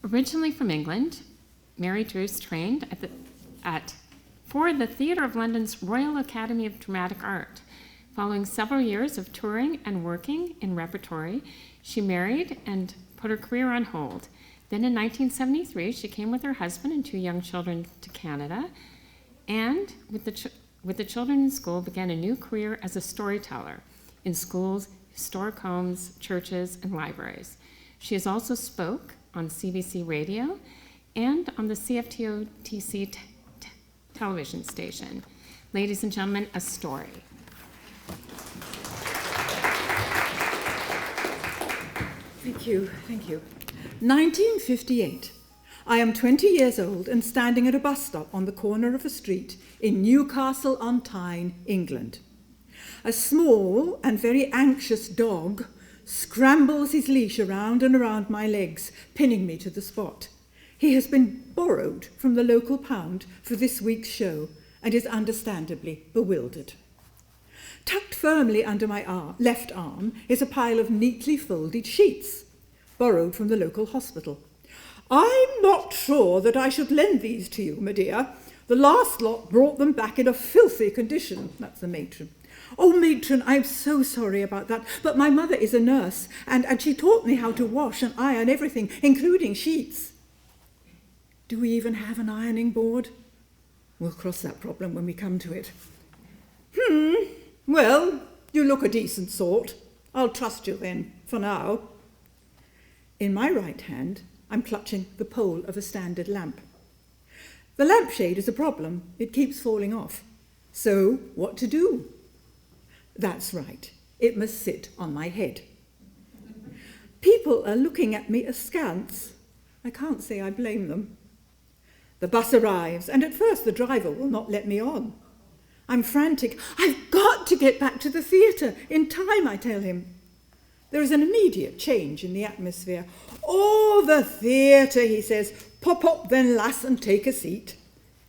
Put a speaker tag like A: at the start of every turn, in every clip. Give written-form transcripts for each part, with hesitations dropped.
A: Originally from England, Mary Druce trained for the Theatre of London's Royal Academy of Dramatic Art. Following several years of touring and working in repertory, she married and put her career on hold. Then in 1973, she came with her husband and 2 young children to Canada, and with the children in school, began a new career as a storyteller in schools, historic homes, churches, and libraries. She has also spoke on CBC Radio and on the CFTOTC television station. Ladies and gentlemen, a story.
B: Thank you, thank you. 1958. I am 20 years old and standing at a bus stop on the corner of a street in Newcastle-on-Tyne, England. A small and very anxious dog scrambles his leash around and around my legs, pinning me to the spot. He has been borrowed from the local pound for this week's show and is understandably bewildered. Tucked firmly under my left arm is a pile of neatly folded sheets, borrowed from the local hospital. "I'm not sure that I should lend these to you, my dear. The last lot brought them back in a filthy condition." That's the matron. "Oh, matron, I'm so sorry about that, but my mother is a nurse, and she taught me how to wash and iron everything, including sheets." Do we even have an ironing board? We'll cross that problem when we come to it. Well, you look a decent sort. I'll trust you then, for now. In my right hand, I'm clutching the pole of a standard lamp. The lampshade is a problem. It keeps falling off. So, what to do? That's right. It must sit on my head. People are looking at me askance. I can't say I blame them. The bus arrives, and at first the driver will not let me on. I'm frantic. I've got to get back to the theatre in time, I tell him. There is an immediate change in the atmosphere. "Oh, the theatre," he says. "Pop up then, lass, and take a seat."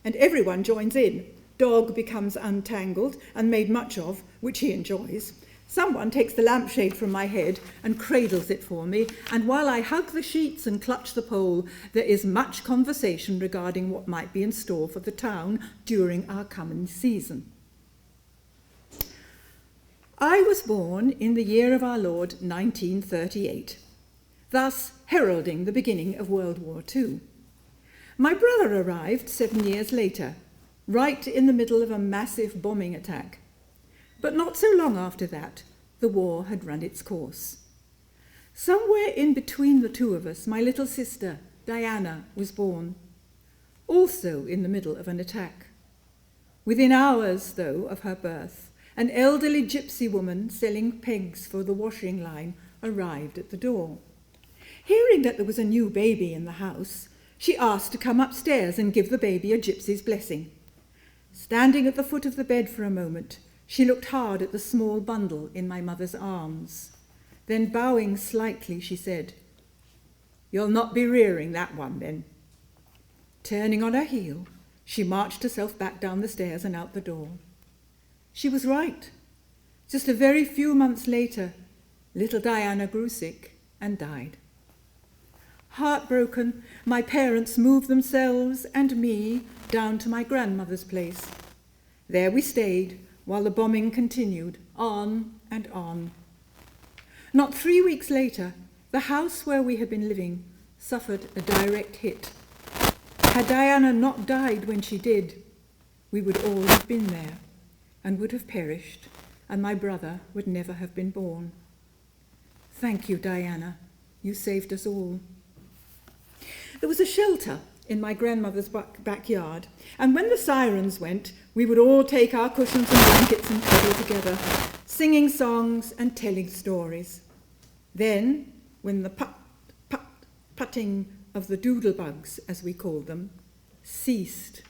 B: And everyone joins in. Dog becomes untangled and made much of, which he enjoys. Someone takes the lampshade from my head and cradles it for me, and while I hug the sheets and clutch the pole, there is much conversation regarding what might be in store for the town during our coming season. I was born in the year of our Lord 1938, thus heralding the beginning of World War II. My brother arrived 7 years later, right in the middle of a massive bombing attack. But not so long after that, the war had run its course. Somewhere in between the two of us, my little sister, Diana, was born, also in the middle of an attack. Within hours, though, of her birth, an elderly gypsy woman selling pegs for the washing line arrived at the door. Hearing that there was a new baby in the house, she asked to come upstairs and give the baby a gypsy's blessing. Standing at the foot of the bed for a moment, she looked hard at the small bundle in my mother's arms. Then, bowing slightly, she said, "You'll not be rearing that one, then." Turning on her heel, she marched herself back down the stairs and out the door. She was right. Just a very few months later, little Diana grew sick and died. Heartbroken, my parents moved themselves and me down to my grandmother's place. There we stayed while the bombing continued, on and on. Not 3 weeks later, the house where we had been living suffered a direct hit. Had Diana not died when she did, we would all have been there and would have perished, and my brother would never have been born. Thank you, Diana. You saved us all. There was a shelter in my grandmother's backyard, and when the sirens went, we would all take our cushions and blankets and cuddle together, singing songs and telling stories. Then, when the putting of the doodlebugs, as we called them, ceased,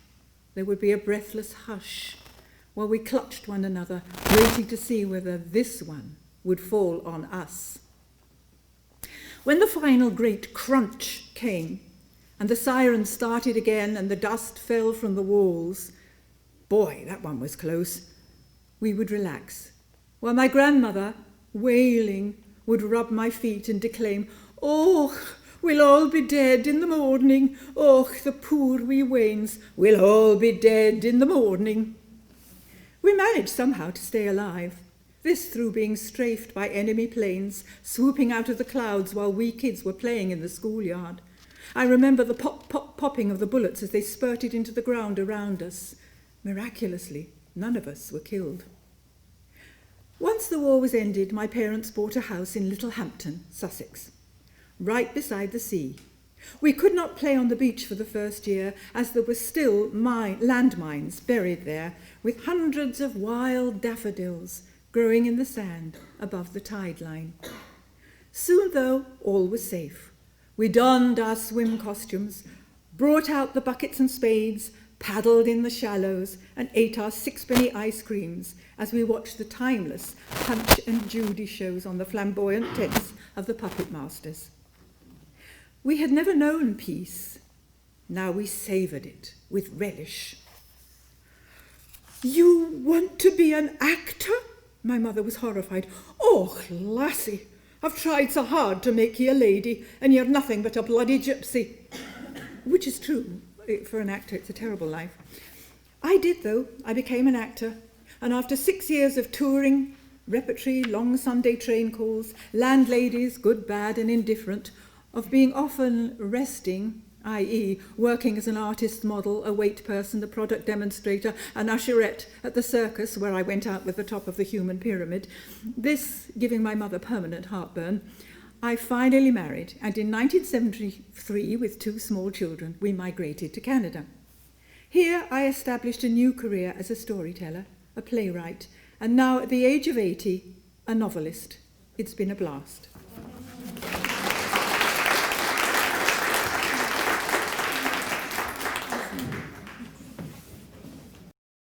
B: there would be a breathless hush while we clutched one another, waiting to see whether this one would fall on us. When the final great crunch came, and the sirens started again and the dust fell from the walls, boy, that one was close, we would relax, while my grandmother, wailing, would rub my feet and declaim, "Oh, we'll all be dead in the morning. Och, the poor wee wains, we'll all be dead in the morning. We managed somehow to stay alive, this through being strafed by enemy planes, swooping out of the clouds while we kids were playing in the schoolyard. I remember the popping of the bullets as they spurted into the ground around us. Miraculously, none of us were killed. Once the war was ended, my parents bought a house in Littlehampton, Sussex, right beside the sea. We could not play on the beach for the first year, as there were still landmines buried there, with hundreds of wild daffodils growing in the sand above the tide line. Soon, though, all was safe. We donned our swim costumes, brought out the buckets and spades, paddled in the shallows, and ate our sixpenny ice creams as we watched the timeless Punch and Judy shows on the flamboyant tents of the puppet masters. We had never known peace. Now we savoured it with relish. "You want to be an actor?" My mother was horrified. "Oh, lassie, I've tried so hard to make you a lady, and you're nothing but a bloody gypsy." Which is true. For an actor, it's a terrible life. I did, though. I became an actor. And after 6 years of touring, repertory, long Sunday train calls, landladies, good, bad, and indifferent, of being often resting, i.e. working as an artist model, a wait person, a product demonstrator, an usherette at the circus where I went out with the top of the human pyramid, this giving my mother permanent heartburn, I finally married, and in 1973, with 2 small children, we migrated to Canada. Here I established a new career as a storyteller, a playwright, and now at the age of 80, a novelist. It's been a blast.